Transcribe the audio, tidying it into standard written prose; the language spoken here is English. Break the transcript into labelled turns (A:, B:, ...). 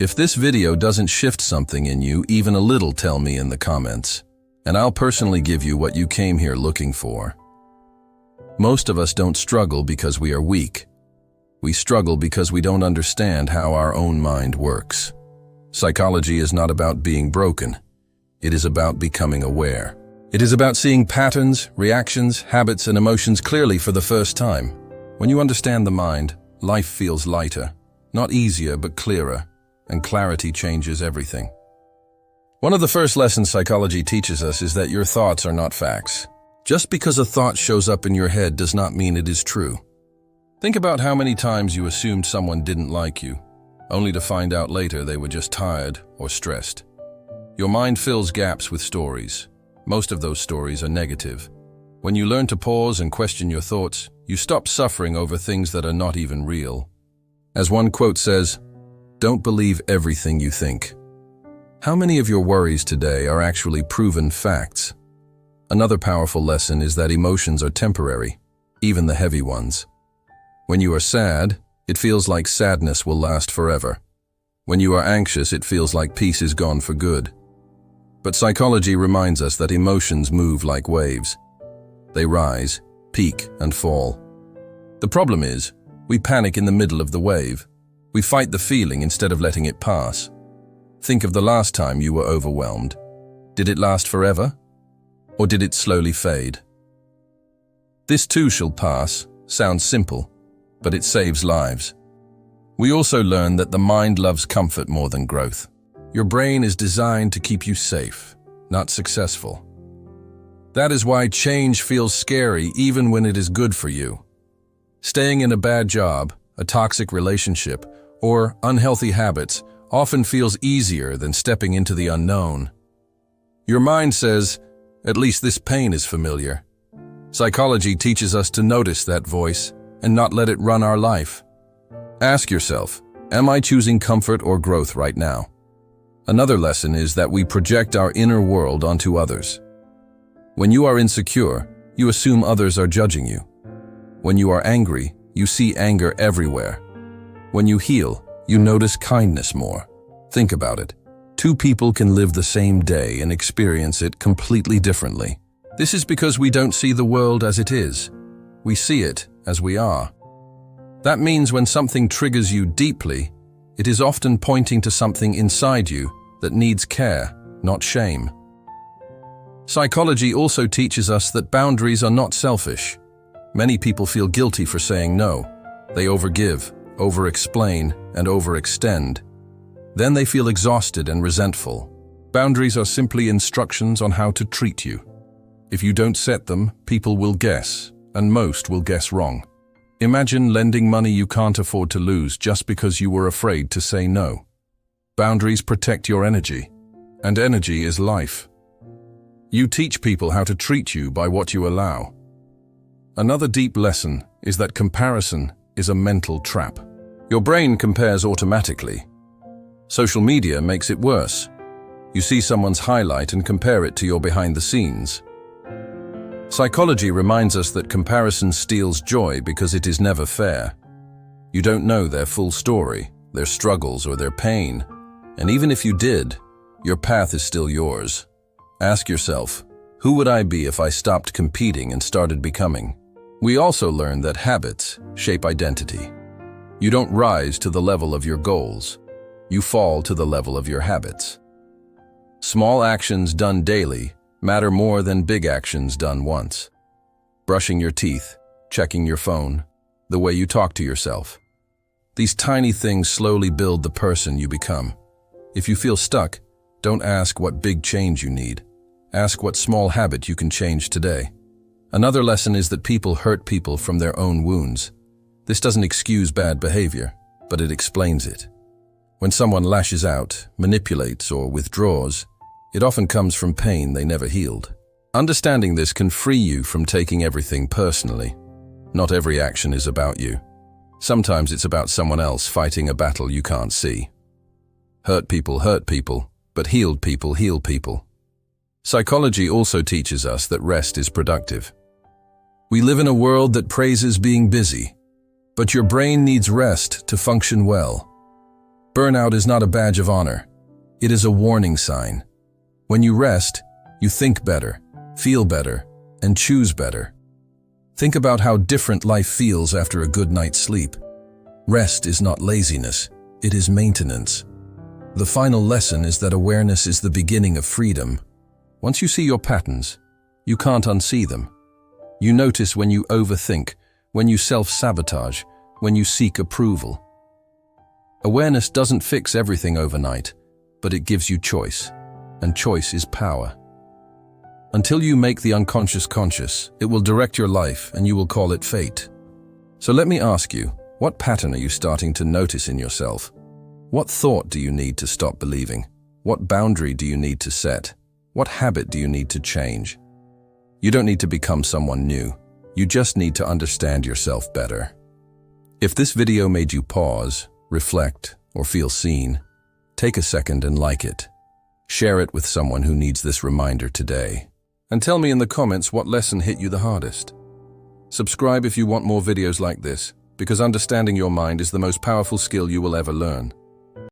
A: If this video doesn't shift something in you, even a little, tell me in the comments, and I'll personally give you what you came here looking for. Most of us don't struggle because we are weak. We struggle because we don't understand how our own mind works. Psychology is not about being broken. It is about becoming aware. It is about seeing patterns, reactions, habits, and emotions clearly for the first time. When you understand the mind, life feels lighter, not easier but clearer, and clarity changes everything. One of the first lessons psychology teaches us is that your thoughts are not facts. Just because a thought shows up in your head does not mean it is true. Think about how many times you assumed someone didn't like you, only to find out later they were just tired or stressed. Your mind fills gaps with stories. Most of those stories are negative. When you learn to pause and question your thoughts, you stop suffering over things that are not even real. As one quote says, "Don't believe everything you think." How many of your worries today are actually proven facts? Another powerful lesson is that emotions are temporary, even the heavy ones. When you are sad, it feels like sadness will last forever. When you are anxious, it feels like peace is gone for good. But psychology reminds us that emotions move like waves. They rise, peak, and fall. The problem is, we panic in the middle of the wave. We fight the feeling instead of letting it pass. Think of the last time you were overwhelmed. Did it last forever? Or did it slowly fade? "This too shall pass" sounds simple, but it saves lives. We also learn that the mind loves comfort more than growth. Your brain is designed to keep you safe, not successful. That is why change feels scary even when it is good for you. Staying in a bad job, a toxic relationship, or unhealthy habits often feels easier than stepping into the unknown. Your mind says, "At least this pain is familiar." Psychology teaches us to notice that voice and not let it run our life. Ask yourself, am I choosing comfort or growth right now? Another lesson is that we project our inner world onto others. When you are insecure, you assume others are judging you. When you are angry, you see anger everywhere. When you heal, you notice kindness more. Think about it. Two people can live the same day and experience it completely differently. This is because we don't see the world as it is. We see it as we are. That means when something triggers you deeply, it is often pointing to something inside you that needs care, not shame. Psychology also teaches us that boundaries are not selfish. Many people feel guilty for saying no. They overgive, over-explain, and overextend. Then they feel exhausted and resentful. Boundaries are simply instructions on how to treat you. If you don't set them, people will guess, and most will guess wrong. Imagine lending money you can't afford to lose just because you were afraid to say no. Boundaries protect your energy, and energy is life. You teach people how to treat you by what you allow. Another deep lesson is that comparison is a mental trap. Your brain compares automatically. Social media makes it worse. You see someone's highlight and compare it to your behind the scenes. Psychology reminds us that comparison steals joy because it is never fair. You don't know their full story, their struggles, or their pain. And even if you did, your path is still yours. Ask yourself, who would I be if I stopped competing and started becoming? We also learn that habits shape identity. You don't rise to the level of your goals. You fall to the level of your habits. Small actions done daily matter more than big actions done once. Brushing your teeth, checking your phone, the way you talk to yourself. These tiny things slowly build the person you become. If you feel stuck, don't ask what big change you need. Ask what small habit you can change today. Another lesson is that people hurt people from their own wounds. This doesn't excuse bad behavior, but it explains it. When someone lashes out, manipulates, or withdraws, it often comes from pain they never healed. Understanding this can free you from taking everything personally. Not every action is about you. Sometimes it's about someone else fighting a battle you can't see. Hurt people, but healed people heal people. Psychology also teaches us that rest is productive. We live in a world that praises being busy, but your brain needs rest to function well. Burnout is not a badge of honor. It is a warning sign. When you rest, you think better, feel better, and choose better. Think about how different life feels after a good night's sleep. Rest is not laziness, it is maintenance. The final lesson is that awareness is the beginning of freedom. Once you see your patterns, you can't unsee them. You notice when you overthink, when you self-sabotage, when you seek approval. Awareness doesn't fix everything overnight, but it gives you choice, and choice is power. Until you make the unconscious conscious, it will direct your life and you will call it fate. So let me ask you, what pattern are you starting to notice in yourself? What thought do you need to stop believing? What boundary do you need to set? What habit do you need to change? You don't need to become someone new. You just need to understand yourself better. If this video made you pause, reflect, or feel seen, take a second and like it. Share it with someone who needs this reminder today. And tell me in the comments what lesson hit you the hardest. Subscribe if you want more videos like this, because understanding your mind is the most powerful skill you will ever learn.